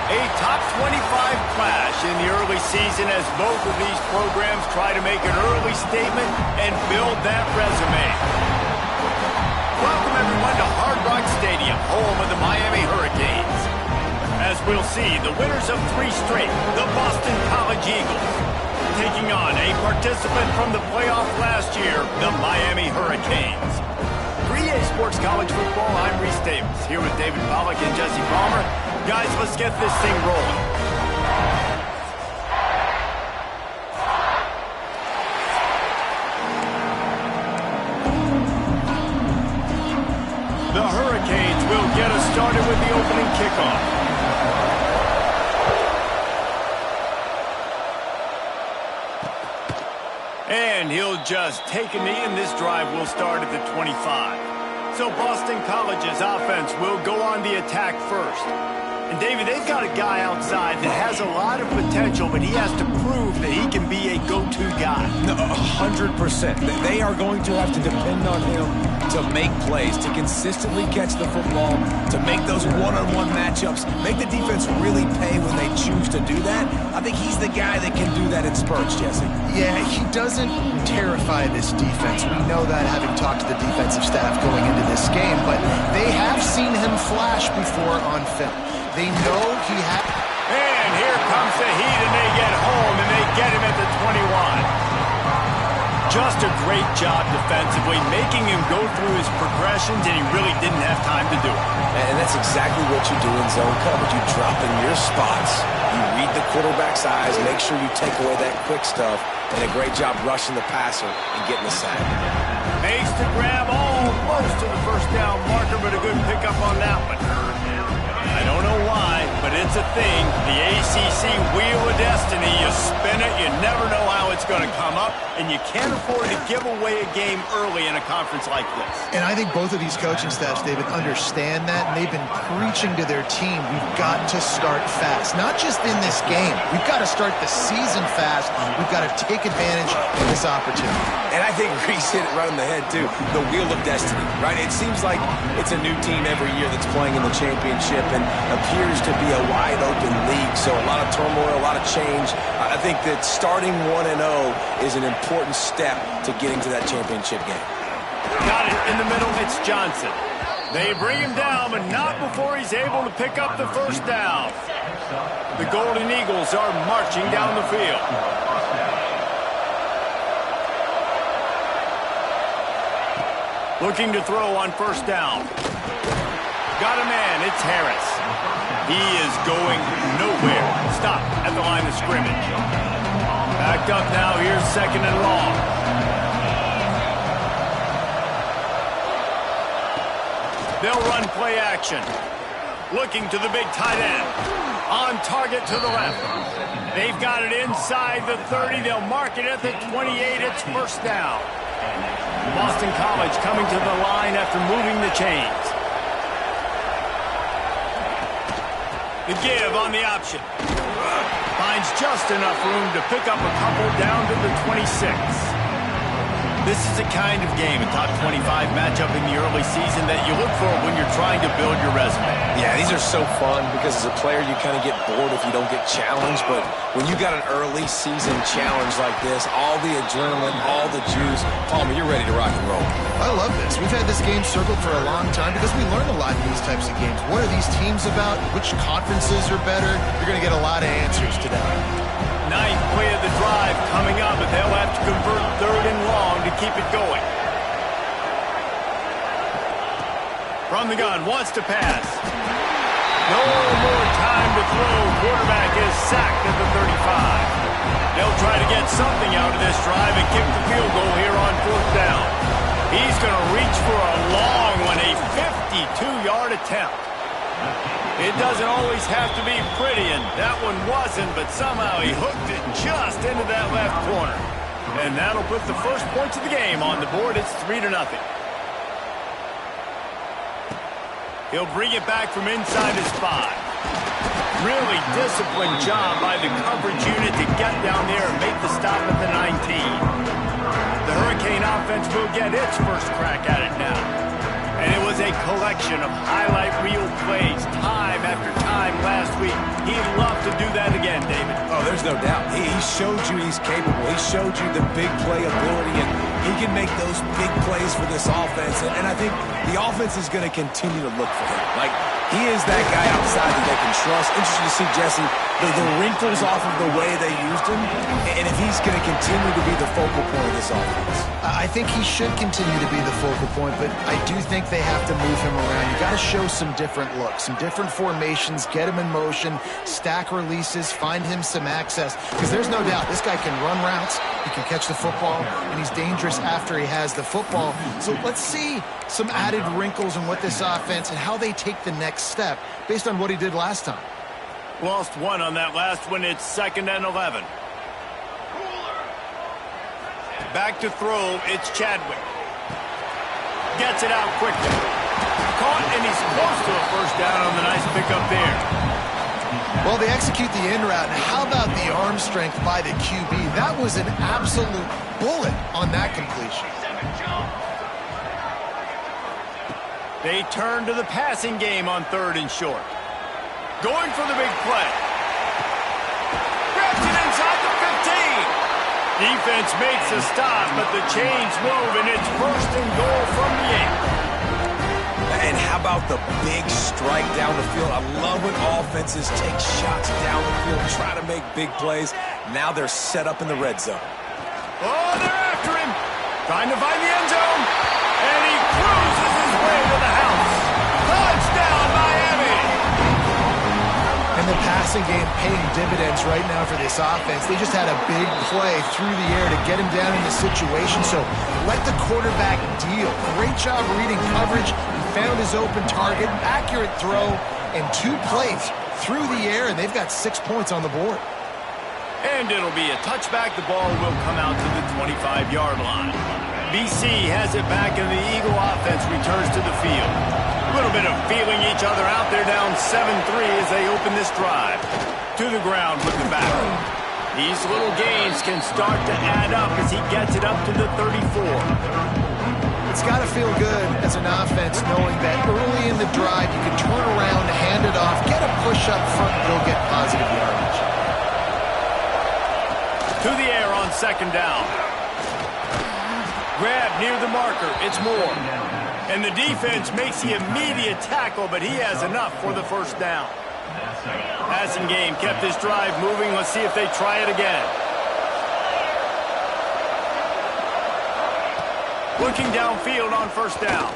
A top 25 clash in the early season as both of these programs try to make an early statement and build that resume. Welcome everyone to Hard Rock Stadium, home of the Miami Hurricanes. As we'll see, the winners of 3 straight, the Boston College Eagles, taking on a participant from the playoff last year, the Miami Hurricanes. For EA Sports College Football, I'm Reese Davis, here with David Pollack and Jesse Palmer. Guys, let's get this thing rolling. The Hurricanes will get us started with the opening kickoff. And he'll just take a knee, and this drive will start at the 25. So Boston College's offense will go on the attack first. And David, they've got a guy outside that has a lot of potential, but he has to prove that he can be a go-to guy. 100%. They are going to have to depend on him to make plays, to consistently catch the football, to make those one-on-one matchups, make the defense really pay when they choose to do that. I think he's the guy that can do that in spurts, Jesse. Yeah, he doesn't terrify this defense. We know that having talked to the defensive staff going into this game, but they have seen him flash before on film. They know he has. And here comes the heat, and they get home, and they get him at the 21. Just a great job defensively, making him go through his progressions, and he really didn't have time to do it. And that's exactly what you do in zone coverage. You drop in your spots, you read the quarterback's eyes, make sure you take away that quick stuff, and a great job rushing the passer and getting the sack. Makes the grab almost to the first down marker, but a good pickup on that one. I don't know why, but it's a thing. The ACC Wheel of Destiny, you spin it, you never know how it's going to come up, and you can't afford to give away a game early in a conference like this. And I think both of these coaching staffs, David, understand that, and they've been preaching to their team, we've got to start fast. Not just in this game. We've got to start the season fast. We've got to take advantage of this opportunity. And I think Reese hit it right on the head, too. The Wheel of Destiny, right? It seems like it's a new team every year that's playing in the championship and appears to be a wide-open league. So a lot of turmoil, a lot of change. I think that starting 1-0 is an important step to getting to that championship game. Got it in the middle. It's Johnson. They bring him down, but not before he's able to pick up the first down. The Golden Eagles are marching down the field. Looking to throw on first down. Got a man. It's Harris. He is going nowhere. Stop at the line of scrimmage. Backed up now. Here's second and long. They'll run play action. Looking to the big tight end. On target to the left. They've got it inside the 30. They'll mark it at the 28. It's first down. Boston College coming to the line after moving the chains. The give on the option. Finds just enough room to pick up a couple down to the 26. This is the kind of game, a top 25 matchup in the early season that you look for when you're trying to build your resume. Yeah, these are so fun because as a player you kind of get bored if you don't get challenged, but when you got an early season challenge like this, all the adrenaline, all the juice, Palmer, you're ready to rock and roll. I love this. We've had this game circled for a long time because we learn a lot in these types of games. What are these teams about? Which conferences are better? You're going to get a lot of answers today. Ninth play of the drive coming up, but they'll have to convert third and long to keep it going. From the gun, wants to pass. No more time to throw. Quarterback is sacked at the 35. They'll try to get something out of this drive and kick the field goal here on fourth down. He's going to reach for a long one, a 52-yard attempt. It doesn't always have to be pretty, and that one wasn't, but somehow he hooked it just into that left corner. And that'll put the first points of the game on the board. It's 3-0. He'll bring it back from inside his 5. Really disciplined job by the coverage unit to get down there and make the stop at the 19. The Hurricane offense will get its first crack at it now. And it was a collection of highlight reel plays time after time last week, he'd love to do that again, David. Oh, there's no doubt. He showed you he's capable. He showed you the big play ability, and he can make those big plays for this offense. And I think the offense is going to continue to look for him. Like, he is that guy outside that they can trust. Interesting to see, Jesse, the wrinkles off of the way they used him, and if he's going to continue to be the focal point of this offense. I think he should continue to be the focal point, but I do think they have to move him around. You got to show some different looks, some different formations, get him in motion, stack releases, find him some access, because there's no doubt this guy can run routes, he can catch the football, and he's dangerous after he has the football. So let's see some added wrinkles in what this offense and how they take the next step based on what he did last time. Lost one on that last one. It's 2nd and 11. Back to throw. It's Chadwick. Gets it out quickly. Caught, and he's close to a first down on the nice pickup there. Well, they execute the in route. And how about the arm strength by the QB? That was an absolute bullet on that completion. They turn to the passing game on 3rd and short. Going for the big play. Grabs it inside the 15. Defense makes a stop, but the chains move, and it's 1st and goal from the 8. And how about the big strike down the field? I love when offenses take shots down the field, try to make big plays. Now they're set up in the red zone. Oh, they're after him. Trying to find the end zone. And he cruises his way to the house. Touchdown, Miami. And the passing game paying dividends right now for this offense. They just had a big play through the air to get him down in the situation. So let the quarterback deal. Great job reading coverage. He found his open target, accurate throw, and 2 plays through the air, and they've got 6 points on the board. And it'll be a touchback. The ball will come out to the 25-yard line. BC has it back, and the Eagle offense returns to the field. A little bit of feeling each other out. They're down 7-3 as they open this drive. To the ground with the back. These little gains can start to add up as he gets it up to the 34. It's got to feel good as an offense knowing that early in the drive you can turn around, hand it off, get a push up front, and go get positive yardage. To the air on 2nd down. Grab near the marker. It's Moore. And the defense makes the immediate tackle, but he has enough for the 1st down. Passing game kept this drive moving. Let's see if they try it again. Looking downfield on 1st down.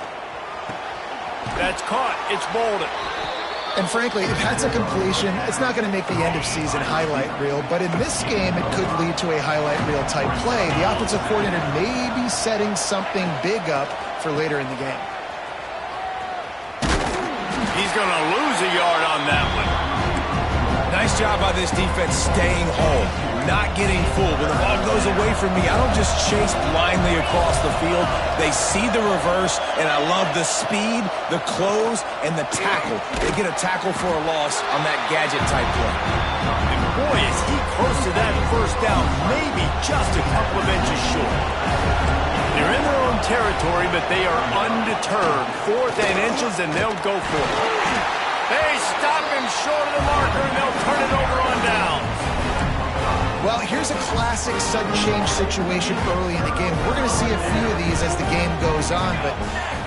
That's caught. It's Bolden. And frankly, if that's a completion, it's not going to make the end-of-season highlight reel. But in this game, it could lead to a highlight reel type play. The offensive coordinator may be setting something big up for later in the game. He's going to lose a yard on that one. Nice job by this defense staying home, not getting fooled. When the ball goes away from me, I don't just chase blindly across the field. They see the reverse, and I love the speed, the close, and the tackle. They get a tackle for a loss on that gadget-type play. And boy, is he close to that 1st down, maybe just a couple of inches short. They're in their own territory, but they are undeterred. 4th and inches, and they'll go for it. They stop him short of the marker, and they'll turn it over on down. Well, here's a classic sudden change situation early in the game. We're going to see a few of these as the game goes on, but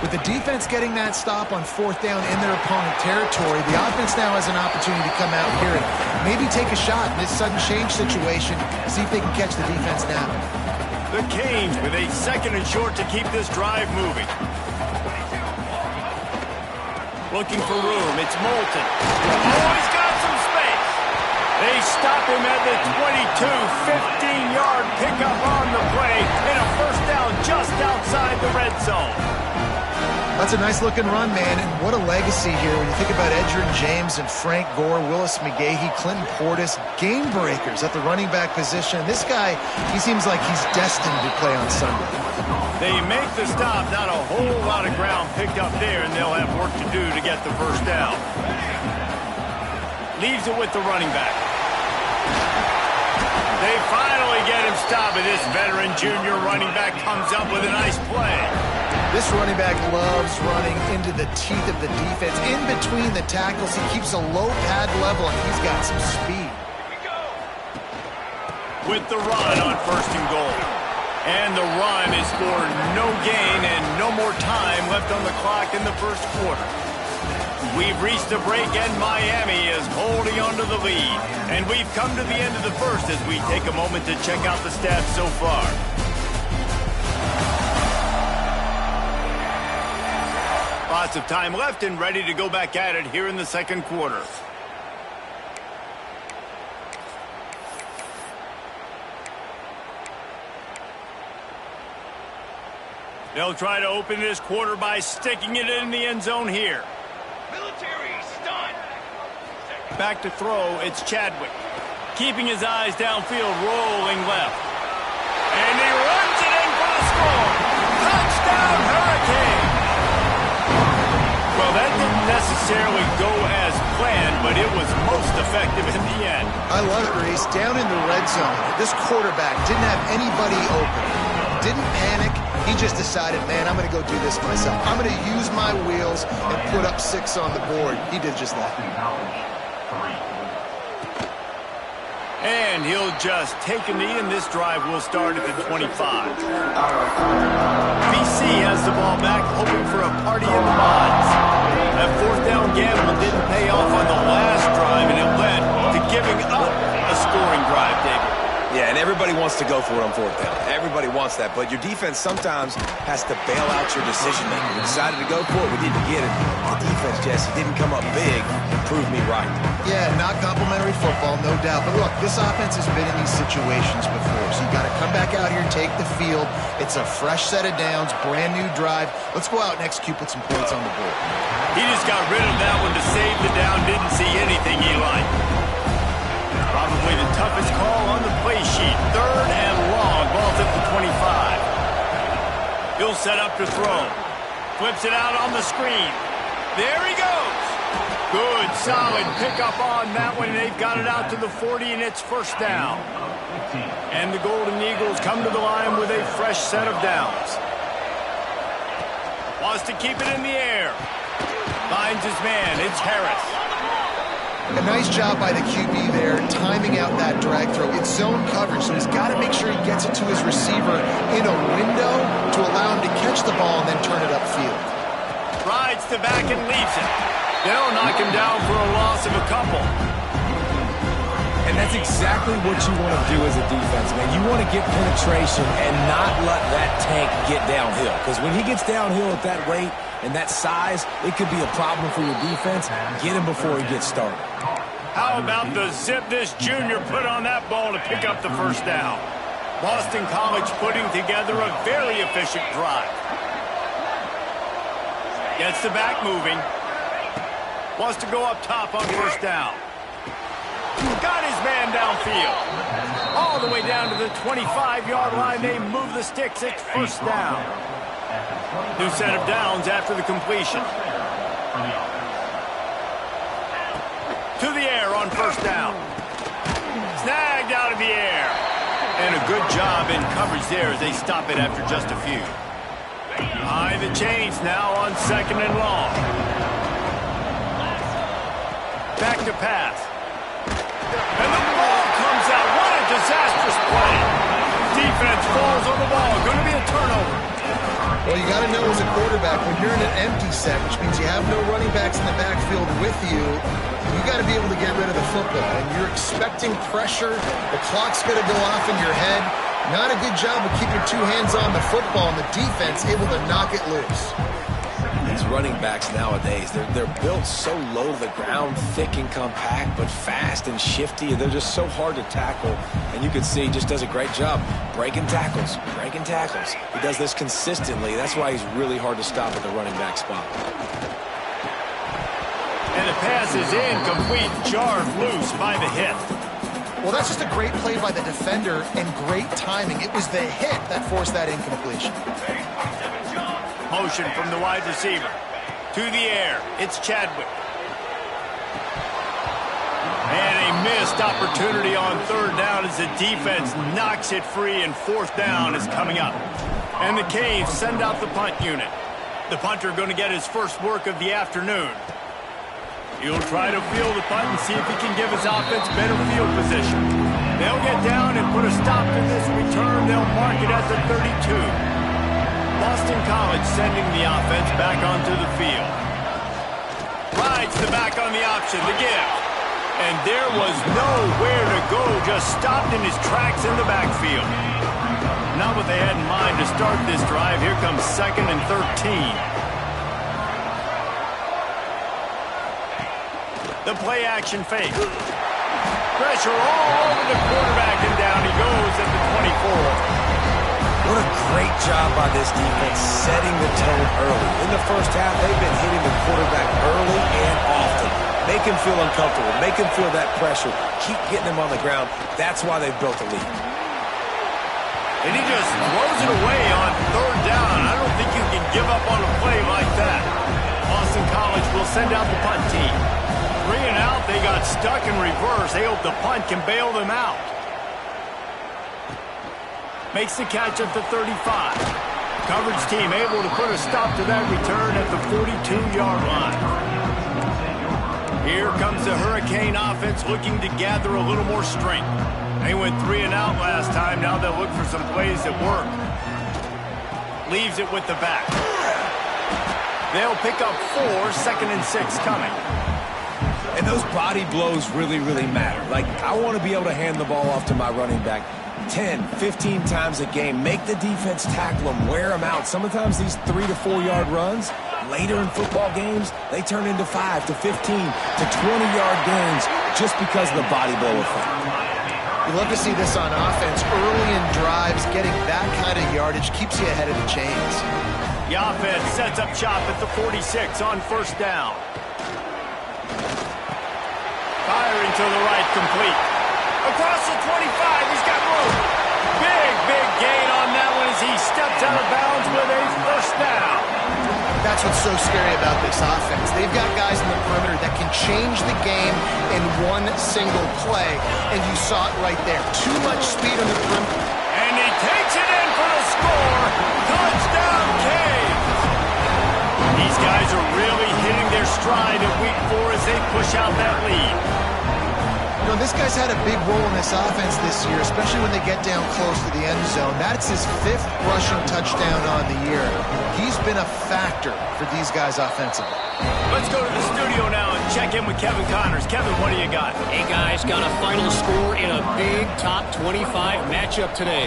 with the defense getting that stop on 4th down in their opponent territory, the offense now has an opportunity to come out here and maybe take a shot in this sudden change situation, see if they can catch the defense now. The Canes with a 2nd and short to keep this drive moving. Looking for room. It's Moulton. Oh, he's got some space. They stop him at the 22, 15-yard pickup on the play, and a 1st down just outside the red zone. That's a nice-looking run, man, and what a legacy here when you think about Edgerrin James and Frank Gore, Willis McGahee, Clinton Portis, game breakers at the running back position. This guy, he seems like he's destined to play on Sunday. They make the stop, not a whole lot of ground picked up there, and they'll have work to do to get the 1st down. Leaves it with the running back. They finally get him stopped, and this veteran junior running back comes up with a nice play. This running back loves running into the teeth of the defense. In between the tackles, he keeps a low pad level, and he's got some speed. With the run on 1st and goal. And the run is for no gain and no more time left on the clock in the 1st quarter. We've reached a break and Miami is holding on to the lead. And we've come to the end of the 1st as we take a moment to check out the stats so far. Lots of time left and ready to go back at it here in the 2nd quarter. They'll try to open this quarter by sticking it in the end zone here. Military stun. Back to throw, it's Chadwick. Keeping his eyes downfield, rolling left. And he runs it in for the score. Touchdown, Hurricane! Well, that didn't necessarily go as planned, but it was most effective in the end. I love it, Reese. Down in the red zone, this quarterback didn't have anybody open. Didn't panic. He just decided, man, I'm going to go do this myself. I'm going to use my wheels and put up 6 on the board. He did just that. And he'll just take a knee, and this drive will start at the 25. BC has the ball back, hoping for a party in the mods. That 4th down gamble didn't pay off on the last drive, and it led to giving up a scoring drive, David. Yeah, and everybody wants to go for it on 4th down. Everybody wants that, but your defense sometimes has to bail out your decision-making. We decided to go for it. We didn't get it. The defense, Jesse, didn't come up big and prove me right. Yeah, not complimentary football, no doubt. But look, this offense has been in these situations before, so you got to come back out here, take the field. It's a fresh set of downs, brand new drive. Let's go out and execute, put some points on the board. He just got rid of that one to save the down, didn't see anything he liked. Probably the toughest call on the play sheet. 3rd and long. Ball's at the 25. He'll set up to throw. Flips it out on the screen. There he goes. Good, solid pickup on that one. They've got it out to the 40, and it's 1st down. And the Golden Eagles come to the line with a fresh set of downs. Wants to keep it in the air. Finds his man. It's Harris. A nice job by the QB there, timing out that drag throw. It's zone coverage, so he's got to make sure he gets it to his receiver in a window to allow him to catch the ball and then turn it upfield. Rides to back and leaves it. They'll knock him down for a loss of a couple. And that's exactly what you want to do as a defense, man. You want to get penetration and not let that tank get downhill. Because when he gets downhill at that rate and that size, it could be a problem for your defense. Get him before he gets started. How about the zip this junior put on that ball to pick up the 1st down? Boston College putting together a very efficient drive. Gets the back moving. Wants to go up top on 1st down. Got his man downfield. All the way down to the 25-yard line. They move the sticks. It's 1st down. New set of downs after the completion. To the air on 1st down. Snagged out of the air. And a good job in coverage there as they stop it after just a few. Behind the chains now on 2nd and long. Back to pass. And the ball comes out. What a disastrous play. Defense falls on the ball. Going to be a turnover. Well, you got to know as a quarterback, when you're in an empty set, which means you have no running backs in the backfield with you, you got to be able to get rid of the football. And you're expecting pressure. The clock's going to go off in your head. Not a good job of keeping 2 hands on the football, and the defense able to knock it loose. These running backs nowadays, they're built so low to the ground, thick and compact, but fast and shifty. They're just so hard to tackle. And you can see he just does a great job breaking tackles, breaking tackles. He does this consistently. That's why he's really hard to stop at the running back spot. And the pass is incomplete, jarred loose by the hit. Well, that's just a great play by the defender and great timing. It was the hit that forced that incompletion. Motion from the wide receiver. To the air. It's Chadwick. And a missed opportunity on 3rd down as the defense knocks it free, and 4th down is coming up. And the Caves send out the punt unit. The punter going to get his first work of the afternoon. He'll try to field the punt and see if he can give his offense better field position. They'll get down and put a stop to this return. They'll mark it at the 32. Boston College sending the offense back onto the field. Rides the back on the option, the give. And there was nowhere to go, just stopped in his tracks in the backfield. Not what they had in mind to start this drive. Here comes 2nd and 13. The play action fake. Pressure all over the quarterback, and down he goes at the 24. What a great job by this defense setting the tone early. In the first half, they've been hitting the quarterback early and often. Make him feel uncomfortable. Make him feel that pressure. Keep getting him on the ground. That's why they've built a lead. And he just throws it away on 3rd down. I don't think you can give up on a play like that. Boston College will send out the punt team. 3 and out, they got stuck in reverse. They hope the punt can bail them out. Makes the catch at the 35. Coverage team able to put a stop to that return at the 42-yard line. Here comes the Hurricane offense looking to gather a little more strength. They went 3 and out last time. Now they'll look for some plays that work. Leaves it with the back. They'll pick up 4, 2nd and 6 coming. And those body blows really, really matter. Like, I want to be able to hand the ball off to my running back 10, 15 times a game. Make the defense tackle them, wear them out. Sometimes these 3 to 4 yard runs, later in football games, they turn into 5 to 15 to 20-yard gains just because of the body blow effect. You love to see this on offense. Early in drives, getting that kind of yardage keeps you ahead of the chains. The offense sets up shop at the 46 on 1st down. Firing to the right, complete. Across the 25, he's got room. Big gain on that one as he steps out of bounds with a 1st down. That's what's so scary about this offense. They've got guys in the perimeter that can change the game in one single play, and you saw it right there. Too much speed on the perimeter. And he takes it in for the score. Touchdown, Caves. These guys are really hitting their stride in week 4 as they push out that lead. You know, this guy's had a big role in this offense this year, especially when they get down close to the end zone. That's his 5th rushing touchdown on the year. He's been a factor for these guys offensively. Let's go to the studio now and check in with Kevin Connors. Kevin, what do you got? Hey, guys, got a final score in a big top 25 matchup today.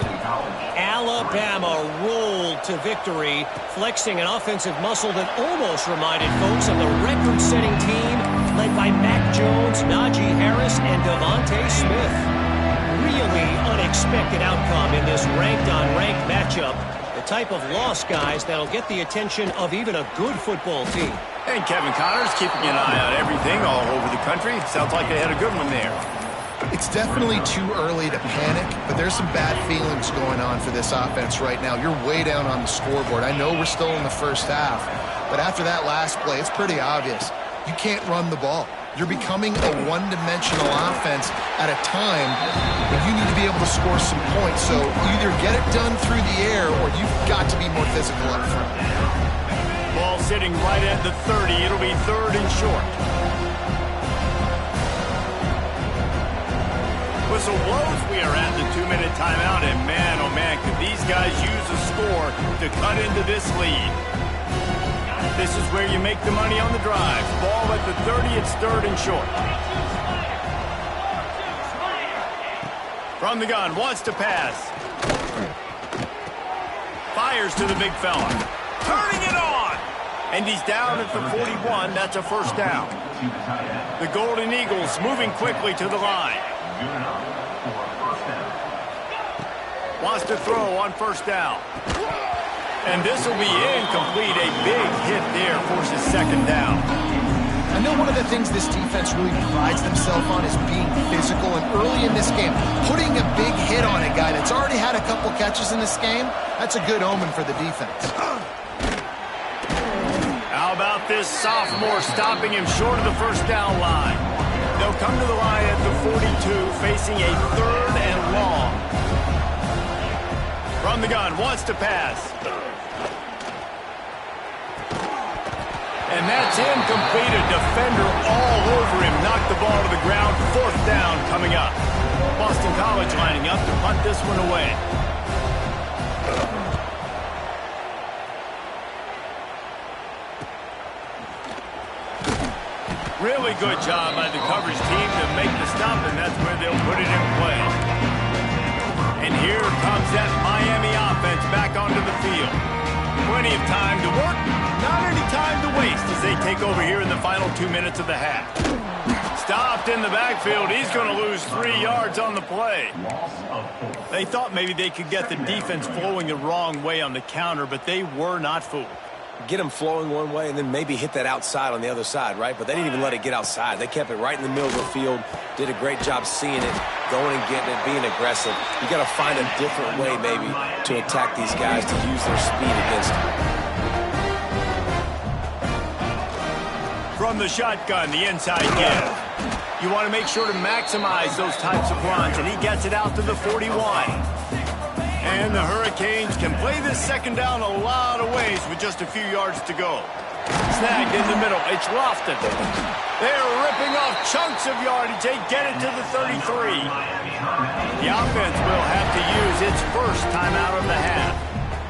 Alabama rolled to victory, flexing an offensive muscle that almost reminded folks of the record-setting team led by Mac Jones, Najee Harris, and Devontae Smith. Really unexpected outcome in this ranked-on-ranked matchup. The type of loss, guys, that'll get the attention of even a good football team. And Kevin Connors keeping an eye on everything all over the country. Sounds like they had a good one there. It's definitely too early to panic, but there's some bad feelings going on for this offense right now. You're way down on the scoreboard. I know we're still in the first half, but after that last play, it's pretty obvious. You can't run the ball. You're becoming a one-dimensional offense at a time when you need to be able to score some points. So either get it done through the air or you've got to be more physical up front. Ball sitting right at the 30. It'll be 3rd and short. Whistle blows. We are at the 2-minute timeout, and man, oh man, could these guys use a score to cut into this lead. This is where you make the money on the drive. Ball at the 30, it's 3rd and short. From the gun, wants to pass. Fires to the big fella. Turning it on! And he's down at the 41, that's a 1st down. The Golden Eagles moving quickly to the line. Wants to throw on 1st down. And this will be incomplete. A big hit there forces 2nd down. I know one of the things this defense really prides themselves on is being physical, and early in this game, putting a big hit on a guy that's already had a couple catches in this game, that's a good omen for the defense. How about this sophomore stopping him short of the 1st down line? They'll come to the line at the 42, facing a 3rd and long. From the gun, wants to pass. And that's incomplete. A defender all over him. Knocked the ball to the ground. 4th down coming up. Boston College lining up to punt this one away. Really good job by the coverage team to make the stop, and that's where they'll put it in play. And here comes that Miami offense back onto the field. Plenty of time to work, not any time to waste as they take over here in the final 2 minutes of the half. Stopped in the backfield. He's going to lose 3 yards on the play. They thought maybe they could get the defense flowing the wrong way on the counter, but they were not fooled. Get them flowing one way and then maybe hit that outside on the other side, right? But they didn't even let it get outside. They kept it right in the middle of the field, did a great job seeing it, going and getting it, being aggressive. You got to find a different way maybe to attack these guys, to use their speed against them. From the shotgun, the inside give. You want to make sure to maximize those types of runs, and he gets it out to the 41. And the Hurricanes can play this second down a lot of ways with just a few yards to go. Snagged in the middle. It's Lofton. They're ripping off chunks of yardage. They get it to the 33. The offense will have to use its first timeout of the half.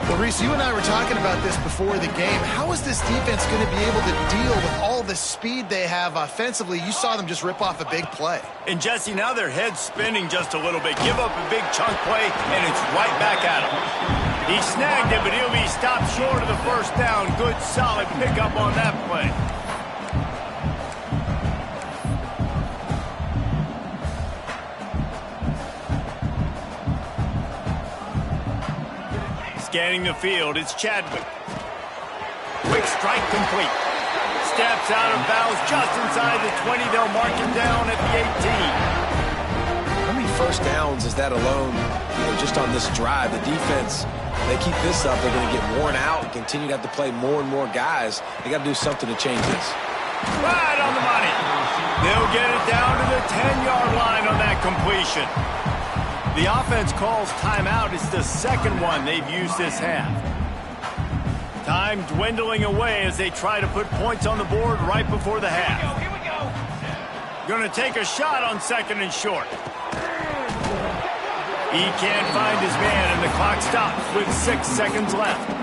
Well, Reese, you and I were talking about this before the game. How is this defense going to be able to deal with all the speed they have offensively? You saw them just rip off a big play. And, Jesse, now their head's spinning just a little bit. Give up a big chunk play, and it's right back at him. He snagged it, but he'll be stopped short of the first down. Good, solid pickup on that play. Scanning the field, it's Chadwick. Quick strike complete. Steps out of bounds just inside the 20. They'll mark him down at the 18. How many first downs is that alone, just on this drive? The defense, they keep this up, they're going to get worn out and continue to have to play more and more guys. They got to do something to change this. Right on the money. They'll get it down to the 10-yard line on that completion. The offense calls timeout. It's the second one they've used this half. Time dwindling away as they try to put points on the board right before the half. Here we go. Going to take a shot on 2nd and short. He can't find his man, and the clock stops with 6 seconds left.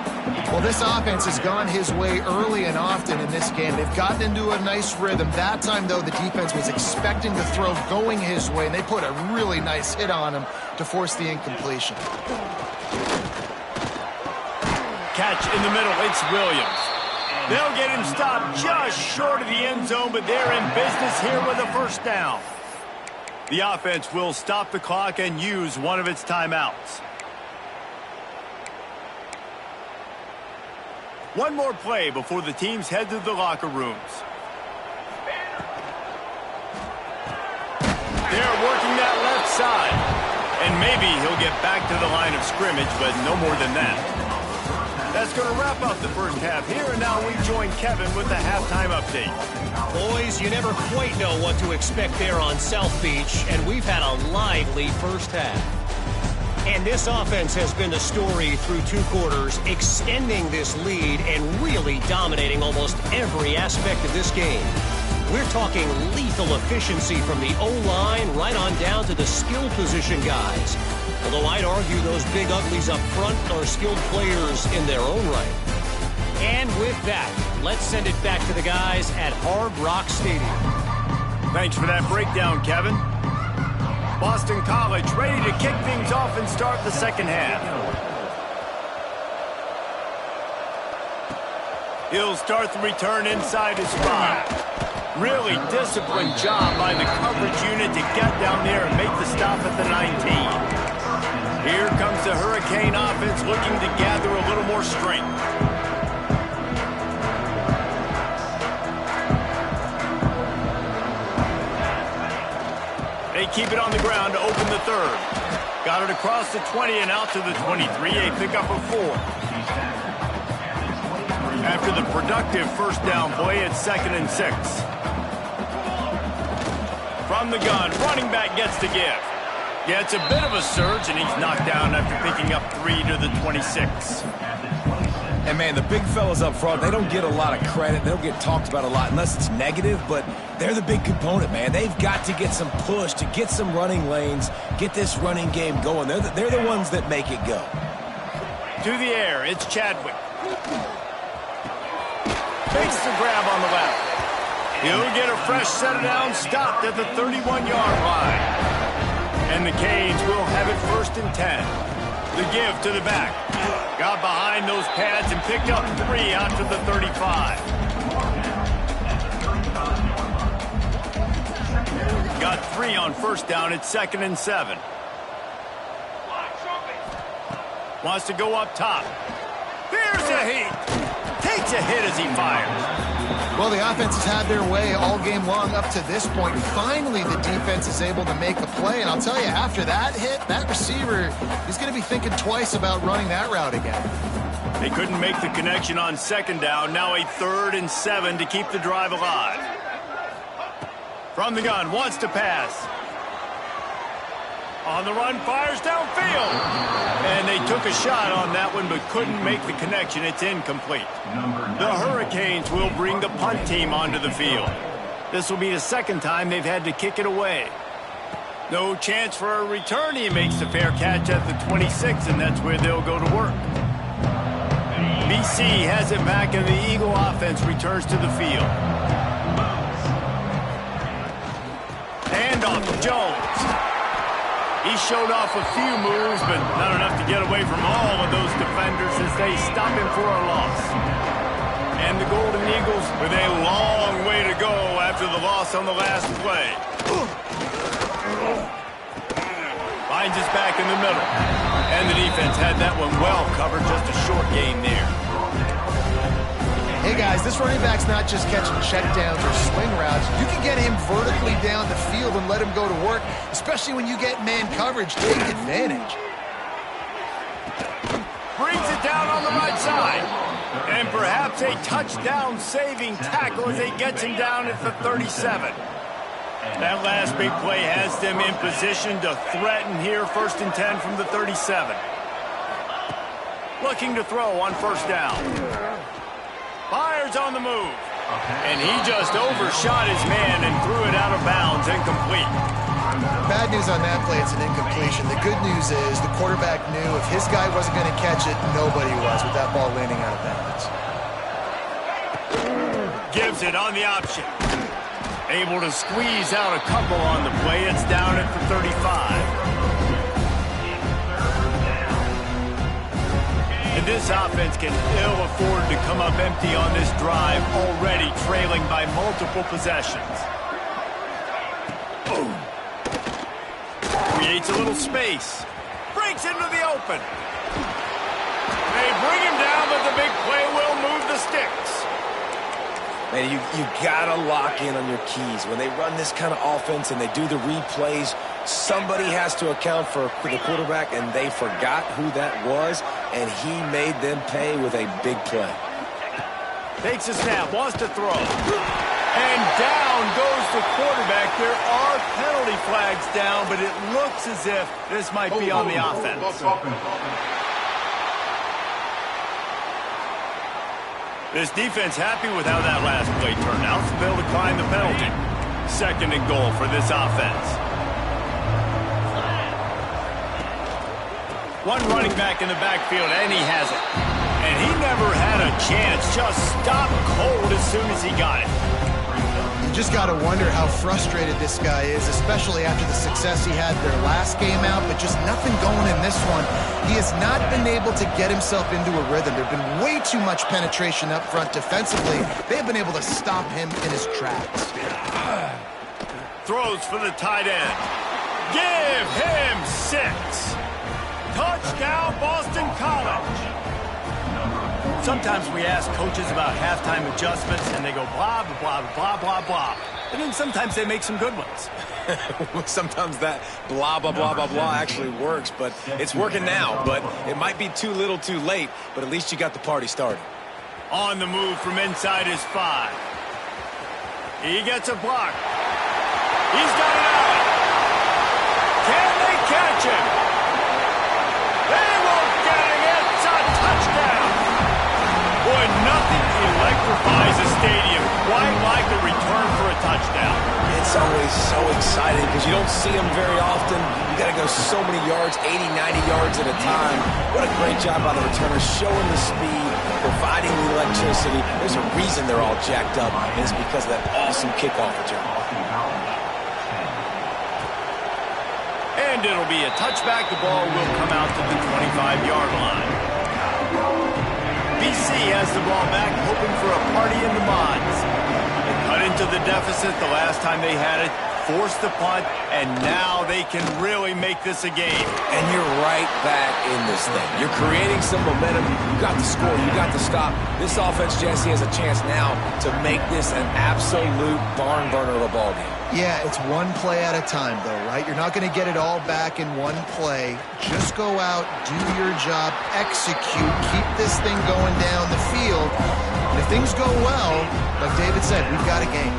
Well, this offense has gone his way early and often in this game. They've gotten into a nice rhythm. That time, though, the defense was expecting the throw going his way, and they put a really nice hit on him to force the incompletion. Catch in the middle. It's Williams. They'll get him stopped just short of the end zone, but they're in business here with a first down. The offense will stop the clock and use one of its timeouts. One more play before the teams head to the locker rooms. They're working that left side. And maybe he'll get back to the line of scrimmage, but no more than that. That's going to wrap up the first half here, and now we join Kevin with the halftime update. Boys, you never quite know what to expect there on South Beach, and we've had a lively first half. And this offense has been the story through 2 quarters, extending this lead and really dominating almost every aspect of this game. We're talking lethal efficiency from the O-line right on down to the skill position guys. Although I'd argue those big uglies up front are skilled players in their own right. And with that, let's send it back to the guys at Hard Rock Stadium. Thanks for that breakdown, Kevin. Boston College ready to kick things off and start the second half. He'll start the return inside his 5. Really disciplined job by the coverage unit to get down there and make the stop at the 19. Here comes the Hurricane offense looking to gather a little more strength. They keep it on the ground to open the 3rd. Got it across the 20 and out to the 23. A pickup of 4. After the productive first down play, it's 2nd and 6. From the gun, running back gets to give. Yeah, it's a bit of a surge, and he's knocked down after picking up 3 to the 26. And, man, the big fellas up front, they don't get a lot of credit. They don't get talked about a lot unless it's negative, but they're the big component, man. They've got to get some push, to get some running lanes, get this running game going. They're the ones that make it go. To the air, it's Chadwick. Makes the grab on the left. He'll get a fresh set down, stopped at the 31-yard line. And the Canes will have it 1st and 10. The give to the back. Got behind those pads and picked up 3 out to the 35. Got 3 on 1st down at 2nd and 7. Wants to go up top. Here's a heat. Takes a hit as he fires. Well, the offense has had their way all game long up to this point. Finally, the defense is able to make a play. And I'll tell you, after that hit, that receiver is going to be thinking twice about running that route again. They couldn't make the connection on 2nd down. Now a 3rd and 7 to keep the drive alive. From the gun, wants to pass. On the run, fires downfield. And they took a shot on that one, but couldn't make the connection. It's incomplete. The Hurricanes will bring the punt team onto the field. This will be the 2nd time they've had to kick it away. No chance for a return. He makes the fair catch at the 26, and that's where they'll go to work. BC has it back, and the Eagle offense returns to the field. Handoff to Jones. He showed off a few moves, but not enough to get away from all of those defenders as they stop him for a loss. And the Golden Eagles with a long way to go after the loss on the last play. Finds his back in the middle. And the defense had that one well covered, just a short gain there. Hey, guys, this running back's not just catching checkdowns or sling routes. You can get him vertically down the field and let him go to work, especially when you get man coverage. Take advantage. Brings it down on the right side. And perhaps a touchdown-saving tackle as he gets him down at the 37. That last big play has them in position to threaten here, 1st and 10 from the 37. Looking to throw on 1st down. Fires on the move. And he just overshot his man and threw it out of bounds, incomplete. Bad news on that play, it's an incompletion. The good news is the quarterback knew if his guy wasn't going to catch it, nobody was with that ball landing out of bounds. Gives it on the option. Able to squeeze out a couple on the play. It's down at the 35. And this offense can ill afford to come up empty on this drive, already trailing by multiple possessions. Boom. Creates a little space. Breaks into the open. They bring him down, but the big play will move the sticks. Man, you gotta lock in on your keys. When they run this kind of offense and they do the replays, somebody has to account for the quarterback, and they forgot who that was, and he made them pay with a big play. Takes a snap, wants to throw. And down goes the quarterback. There are penalty flags down, but it looks as if this might be on the offense. This defense happy with how that last play turned out, so they'll decline the penalty. 2nd and goal for this offense. One running back in the backfield, and he has it. And he never had a chance, just stopped cold as soon as he got it. You just got to wonder how frustrated this guy is, especially after the success he had their last game out, but just nothing going in this one. He has not been able to get himself into a rhythm. There's been way too much penetration up front defensively. They've been able to stop him in his tracks. Throws for the tight end. Give him 6. Touchdown, Boston College. Sometimes we ask coaches about halftime adjustments, and they go blah, blah, blah, blah, blah. And then sometimes they make some good ones. Sometimes that blah, blah, blah, blah, blah actually works, but it's working now. But it might be too little too late, but at least you got the party started. On the move from inside his 5. He gets a block. He's got it out. Can they catch always so exciting because you don't see them very often. You got to go so many yards, 80, 90 yards at a time. What a great job by the returners, showing the speed, providing the electricity. There's a reason they're all jacked up, and it's because of that awesome kickoff return. And it'll be a touchback. The ball will come out to the 25-yard line. BC has the ball back, hoping for a party in the mods. They cut into the deficit the last time they had it, forced the punt, and now they can really make this a game. And you're right back in this thing. You're creating some momentum. You got the score. You got the stop. This offense, Jesse, has a chance now to make this an absolute barn burner of a ball game. Yeah, it's one play at a time, though, right? You're not going to get it all back in one play. Just go out, do your job, execute, keep this thing going down the field. And if things go well, like David said, we've got a game.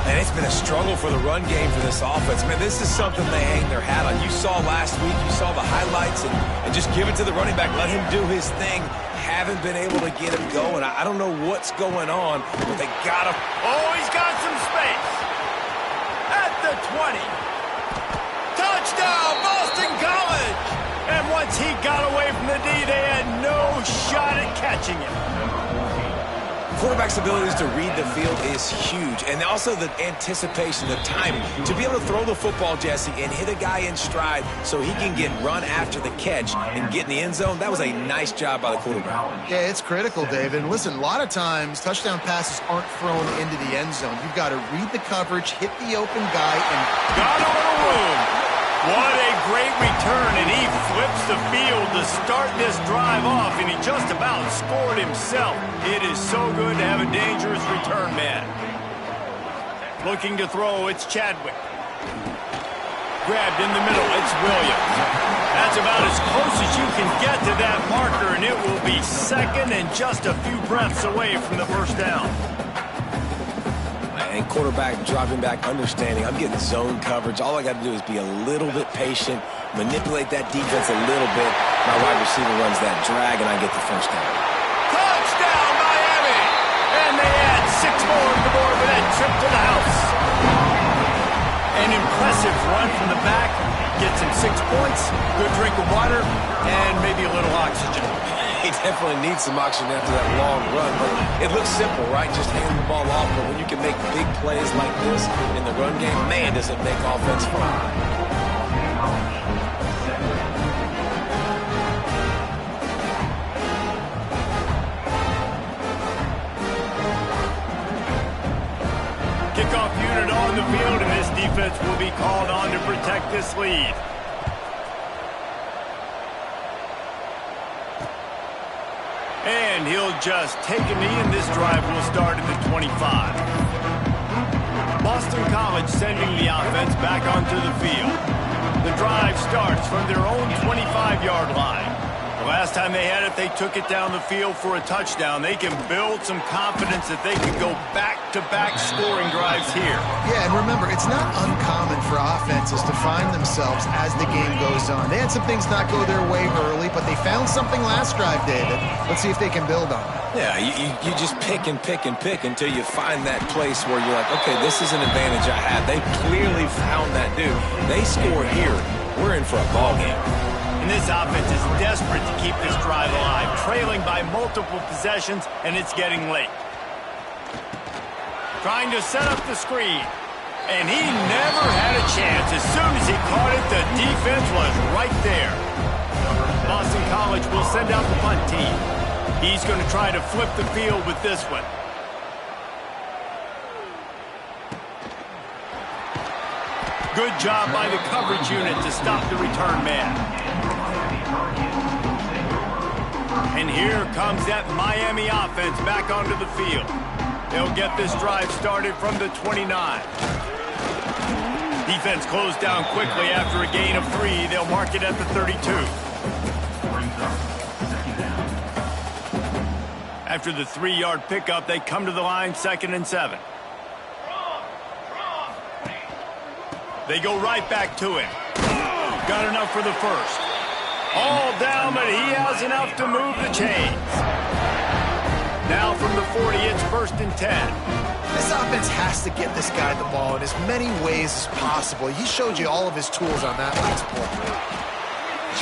And it's been a struggle for the run game for this offense. Man, this is something they hang their hat on. You saw last week, you saw the highlights, and just give it to the running back. Let him do his thing. Haven't been able to get him going. I don't know what's going on, but they got him. Oh, he's got some space. At the 20. Touchdown, Boston College! And once he got away from the D, they had no shot at catching him. Quarterback's abilities to read the field is huge, and also the anticipation, the timing. To be able to throw the football, Jesse, and hit a guy in stride so he can get run after the catch and get in the end zone, that was a nice job by the quarterback. Yeah, it's critical, David. And listen, a lot of times touchdown passes aren't thrown into the end zone. You've got to read the coverage, hit the open guy, and got a little room. What a great return, and he flips the field to start this drive off, and he just about scored himself. It is so good to have a dangerous return man. Looking to throw, it's Chadwick. Grabbed in the middle, it's Williams. That's about as close as you can get to that marker, and it will be second and just a few breaths away from the first down. And quarterback dropping back, understanding, I'm getting zone coverage. All I got to do is be a little bit patient, manipulate that defense a little bit. My wide receiver runs that drag, and I get the first down. Touchdown, Miami! And they add 6 more to the board with that trip to the house. An impressive run from the back. Gets him 6 points, good drink of water, and maybe a little oxygen. He definitely needs some oxygen after that long run, but it looks simple, right? Just hand the ball off, but when you can make big plays like this in the run game, man, does it make offense fun. Kickoff unit on the field, and this defense will be called on to protect this lead. And he'll just take a knee, and this drive will start at the 25. Boston College sending the offense back onto the field. The drive starts from their own 25-yard line. The last time they had it, they took it down the field for a touchdown. They can build some confidence that they can go back-to-back scoring drives here. yeah, and remember, it's not uncommon for offenses to find themselves as the game goes on. They had some things not go their way early, but they found something last drive, David. Let's see if they can build on it. Yeah, you just pick and pick and pick until you find that place where you're like, okay, this is an advantage I have. They clearly found that dude. They score here. We're in for a ball game. And this offense is desperate to keep this drive alive, trailing by multiple possessions, and it's getting late. Trying to set up the screen. And he never had a chance. As soon as he caught it, the defense was right there. Boston College will send out the punt team. He's going to try to flip the field with this one. Good job by the coverage unit to stop the return man. And here comes that Miami offense back onto the field. They'll get this drive started from the 29. Defense closed down quickly after a gain of 3. They'll mark it at the 32. After the 3-yard pickup, they come to the line, 2nd and 7. They go right back to him. Got enough for the first. All down, but he has enough to move the chains. Now from the 40, it's 1st and 10. This offense has to get this guy the ball in as many ways as possible. He showed you all of his tools on that last play.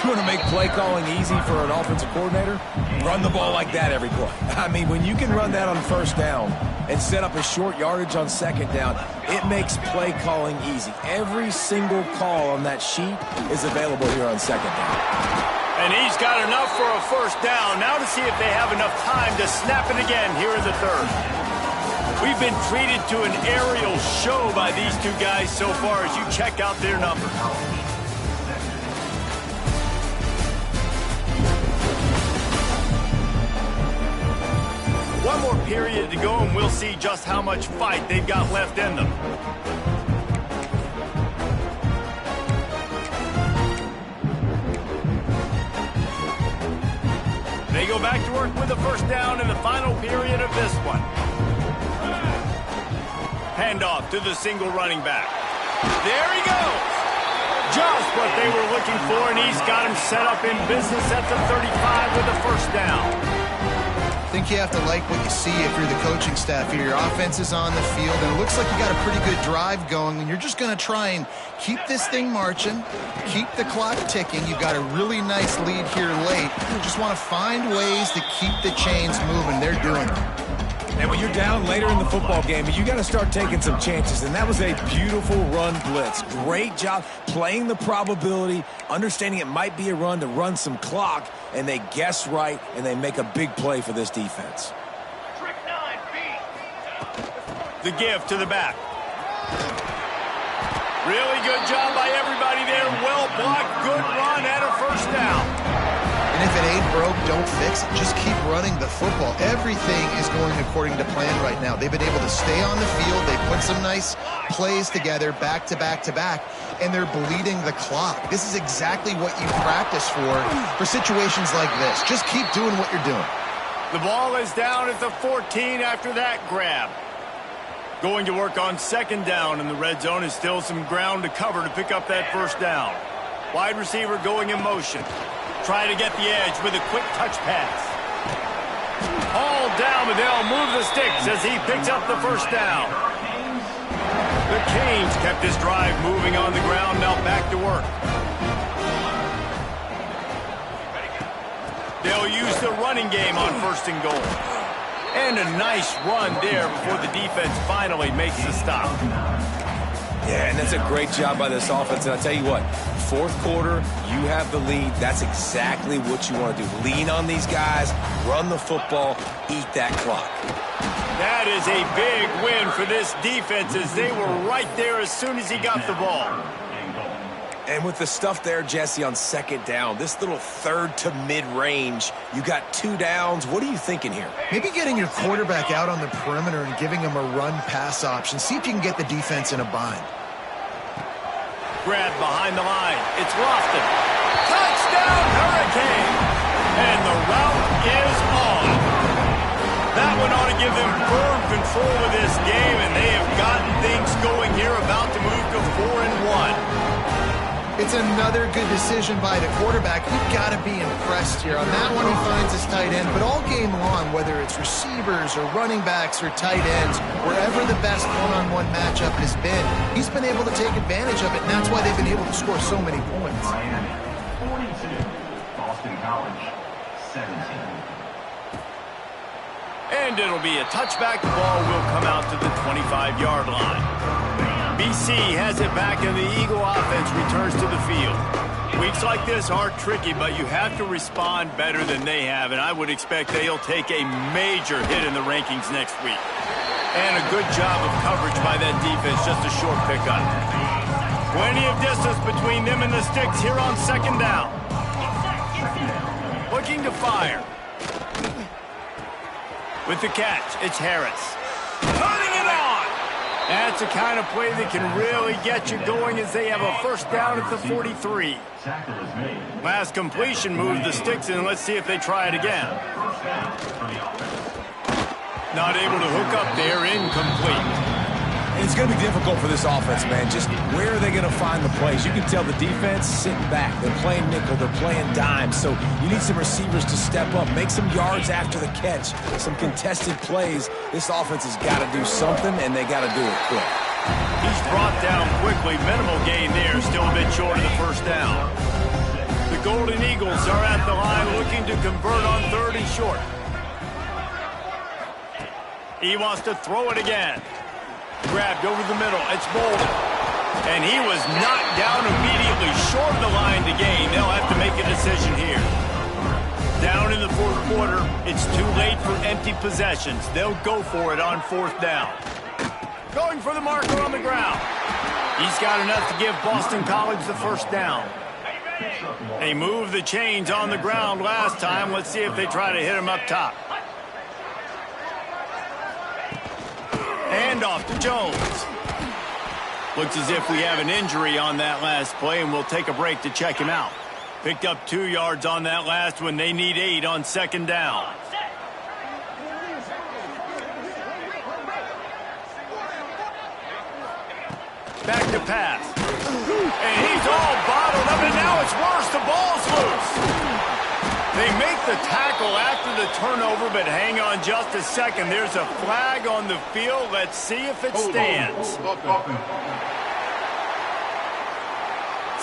You want to make play calling easy for an offensive coordinator? Run the ball like that every play. I mean, when you can run that on first down and set up a short yardage on second down, it makes play calling easy. Every single call on that sheet is available here on second down. And he's got enough for a first down. Now to see if they have enough time to snap it again here in the third. We've been treated to an aerial show by these two guys so far as you check out their numbers. One more period to go, and we'll see just how much fight they've got left in them. They go back to work with the first down in the final period of this one. Handoff to the single running back. There he goes. Just what they were looking for, and he's got him set up in business at the 35 with the first down. I think you have to like what you see if you're the coaching staff here. Your offense is on the field, and it looks like you got a pretty good drive going, and you're just going to try and keep this thing marching, keep the clock ticking. You've got a really nice lead here late. You just want to find ways to keep the chains moving. They're doing it. And when you're down later in the football game, you got to start taking some chances. And that was a beautiful run blitz. Great job playing the probability, understanding it might be a run to run some clock, and they guess right, and they make a big play for this defense. The give to the back. Really good job by everybody there. Well blocked, good run, and a first down. And if it ain't broke, don't fix it. Just keep running the football. Everything is going according to plan right now. They've been able to stay on the field. They put some nice plays together back to back to back, and they're bleeding the clock. This is exactly what you practice for situations like this. Just keep doing what you're doing. The ball is down at the 14 after that grab. Going to work on second down, and the red zone is still some ground to cover to pick up that first down. Wide receiver going in motion. Try to get the edge with a quick touch pass. All down, but they'll move the sticks as he picks up the first down. The Canes kept this drive moving on the ground, now back to work. They'll use the running game on first and goal. And a nice run there before the defense finally makes the stop. Yeah, and that's a great job by this offense. And I'll tell you what, fourth quarter, you have the lead. That's exactly what you want to do. Lean on these guys, run the football, eat that clock. That is a big win for this defense as they were right there as soon as he got the ball. And with the stuff there, Jesse, on second down, this little third to mid-range, you got 2 downs. What are you thinking here? Maybe getting your quarterback out on the perimeter and giving him a run-pass option. See if you can get the defense in a bind. Grab behind the line. It's Lofton. Touchdown, Hurricane! And the route is on. That one ought to give them firm control of this game, and they have gotten things going here, about to move to 4-1. It's another good decision by the quarterback. You've got to be impressed here. On that one, he finds his tight end. But all game long, whether it's receivers or running backs or tight ends, wherever the best one-on-one matchup has been, he's been able to take advantage of it, and that's why they've been able to score so many points. Miami, 42. Boston College, 17. And it'll be a touchback. The ball will come out to the 25-yard line. BC has it back, and the Eagle offense returns to the field. Weeks like this are tricky, but you have to respond better than they have, and I would expect they'll take a major hit in the rankings next week. And a good job of coverage by that defense, just a short pickup. Plenty of distance between them and the sticks here on second down. Looking to fire. With the catch, it's Harris. Putting it on! That's the kind of play that can really get you going as they have a first down at the 43. Last completion moved the sticks in. Let's see if they try it again. Not able to hook up there, incomplete. And it's going to be difficult for this offense, man. Just where are they going to find the plays? You can tell the defense sitting back. They're playing nickel. They're playing dime. So you need some receivers to step up, make some yards after the catch, some contested plays. This offense has got to do something, and they got to do it quick. He's brought down quickly. Minimal gain there. Still a bit short of the first down. The Golden Eagles are at the line looking to convert on 3rd and short. He wants to throw it again. Grabbed over the middle. It's Bolden. And he was knocked down immediately short of the line to gain. They'll have to make a decision here. Down in the 4th quarter, it's too late for empty possessions. They'll go for it on 4th down. Going for the marker on the ground. He's got enough to give Boston College the first down. They moved the chains on the ground last time. Let's see if they try to hit him up top. Hand off to Jones. Looks as if we have an injury on that last play, and we'll take a break to check him out. Picked up 2 yards on that last one. They need 8 on 2nd down. Back to pass. And he's all bottled up, and now it's worse. The ball's loose. They make the tackle after the turnover, but hang on just a second. There's a flag on the field. Let's see if it stands.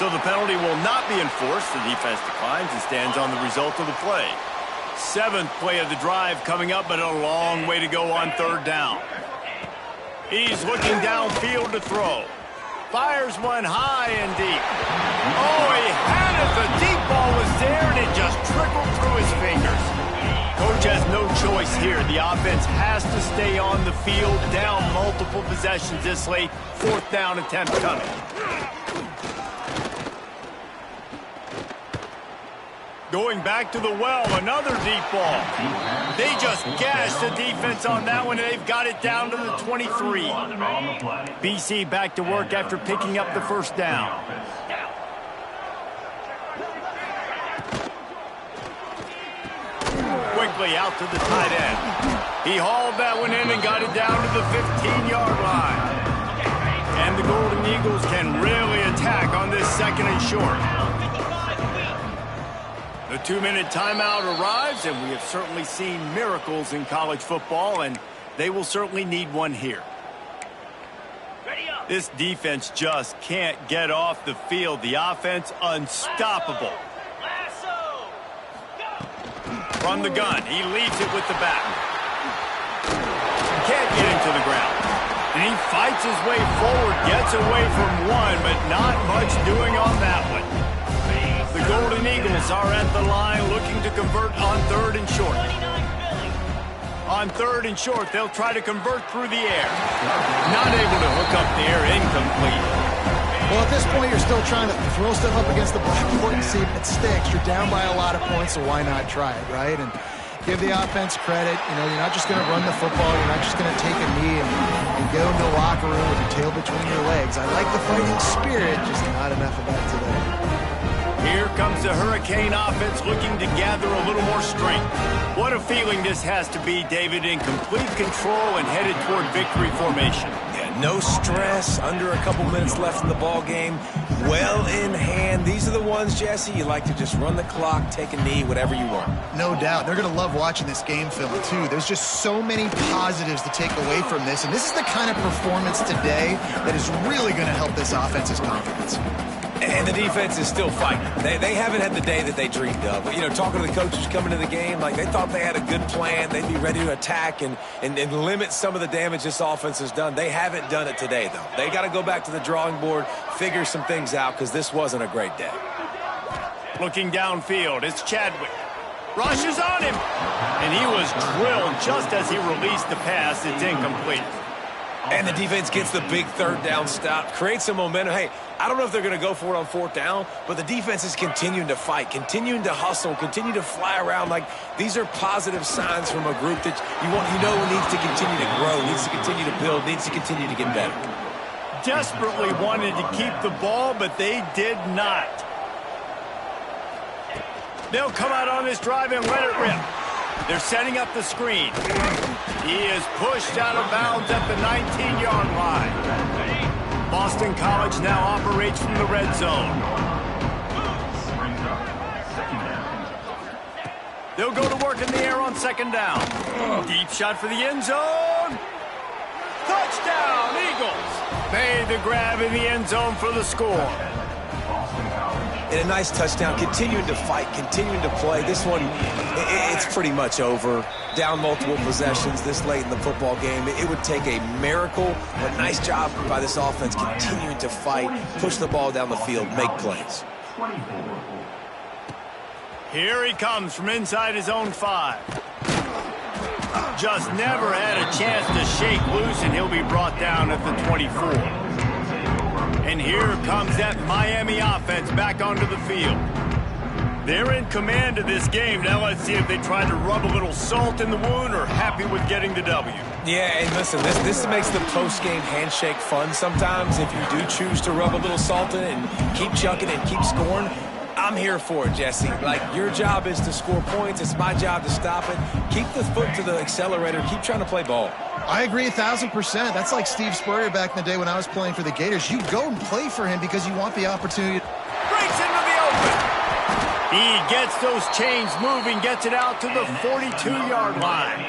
So the penalty will not be enforced. The defense declines and stands on the result of the play. 7th play of the drive coming up, but a long way to go on 3rd down. He's looking downfield to throw. Fires one high and deep. Oh, he had it. The deep ball was there, and it just trickled through his fingers. Coach has no choice here. The offense has to stay on the field, down multiple possessions this late. 4th down attempt coming. Going back to the well, another deep ball. They just gashed the defense on that one, and they've got it down to the 23. BC back to work after picking up the first down. Quickly out to the tight end. He hauled that one in and got it down to the 15-yard line. And the Golden Eagles can really attack on this 2nd and short. The 2-minute timeout arrives, and we have certainly seen miracles in college football, and they will certainly need one here. This defense just can't get off the field. The offense unstoppable. From the gun, he leaves it with the back. Can't get into the ground. And he fights his way forward, gets away from one, but not much doing on that one. The Golden Eagles are at the line looking to convert on 3rd and short. On 3rd and short, they'll try to convert through the air. Not able to hook up there, incomplete. Well, at this point, you're still trying to throw stuff up against the blackboard and see if it sticks. You're down by a lot of points, so why not try it, right? And give the offense credit. You know, you're not just going to run the football. You're not just going to take a knee and go into the locker room with your tail between your legs. I like the fighting spirit, just not enough of that today. Here comes the Hurricane offense looking to gather a little more strength. What a feeling this has to be, David, in complete control and headed toward victory formation. Yeah, no stress, under a couple minutes left in the ball game, well in hand. These are the ones, Jesse, you like to just run the clock, take a knee, whatever you want. No doubt. They're going to love watching this game film, too. There's just so many positives to take away from this, and this is the kind of performance today that is really going to help this offense's confidence. And the defense is still fighting. They haven't had the day that they dreamed of. But, you know, talking to the coaches coming to the game, like they thought they had a good plan. They'd be ready to attack and limit some of the damage this offense has done. They haven't done it today, though. They got to go back to the drawing board, figure some things out, because this wasn't a great day. Looking downfield, it's Chadwick. Rushes on him. And he was drilled just as he released the pass. It's incomplete. And the defense gets the big 3rd down stop, creates some momentum. Hey, I don't know if they're going to go for it on 4th down, but the defense is continuing to fight, continuing to hustle, continue to fly around. Like, these are positive signs from a group that you know needs to continue to grow, needs to continue to build, needs to continue to get better. Desperately wanted to keep the ball, but they did not. They'll come out on this drive and let it rip. They're setting up the screen. He is pushed out of bounds at the 19-yard line. Boston College now operates from the red zone. They'll go to work in the air on second down. Deep shot for the end zone. Touchdown, Eagles. Made the grab in the end zone for the score. And a nice touchdown, continuing to fight, continuing to play. This one, it's pretty much over. Down multiple possessions this late in the football game. It would take a miracle, but nice job by this offense continuing to fight, push the ball down the field, make plays. Here he comes from inside his own 5. Just never had a chance to shake loose, and he'll be brought down at the 24. And here comes that Miami offense back onto the field. They're in command of this game. Now let's see if they try to rub a little salt in the wound or happy with getting the W. Yeah, and listen, this makes the post-game handshake fun sometimes. If you do choose to rub a little salt in it and keep chucking and keep scoring, I'm here for it, Jesse. Like, your job is to score points. It's my job to stop it. Keep the foot to the accelerator. Keep trying to play ball. I agree 1,000%. That's like Steve Spurrier back in the day when I was playing for the Gators. You go and play for him because you want the opportunity. Breaks into the open. He gets those chains moving, gets it out to the 42-yard line.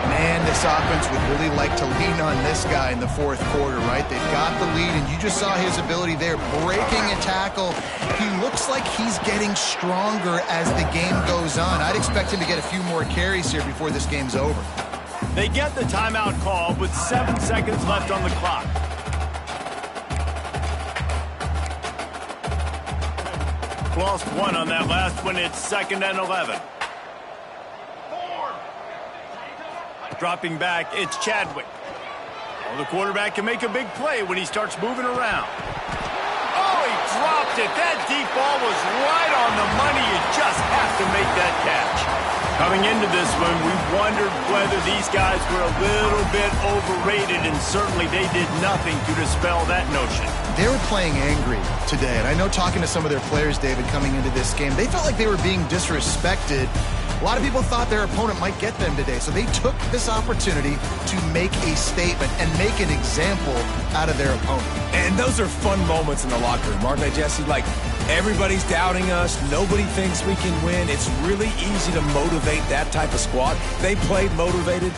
Man, this offense would really like to lean on this guy in the fourth quarter, right? They've got the lead, and you just saw his ability there, breaking a tackle. He looks like he's getting stronger as the game goes on. I'd expect him to get a few more carries here before this game's over. They get the timeout called with 7 seconds left on the clock. Lost one on that last one. It's 2nd and 11. Dropping back, it's Chadwick. Well, the quarterback can make a big play when he starts moving around. Oh, he dropped it. That deep ball was right on the money. You just have to make that catch. Coming into this one, we wondered whether these guys were a little bit overrated, and certainly they did nothing to dispel that notion. They were playing angry today, and I know talking to some of their players, David, coming into this game, they felt like they were being disrespected. A lot of people thought their opponent might get them today, so they took this opportunity to make a statement and make an example out of their opponent. And those are fun moments in the locker room, aren't they, Jesse? Like, everybody's doubting us. Nobody thinks we can win. It's really easy to motivate that type of squad. They played motivated.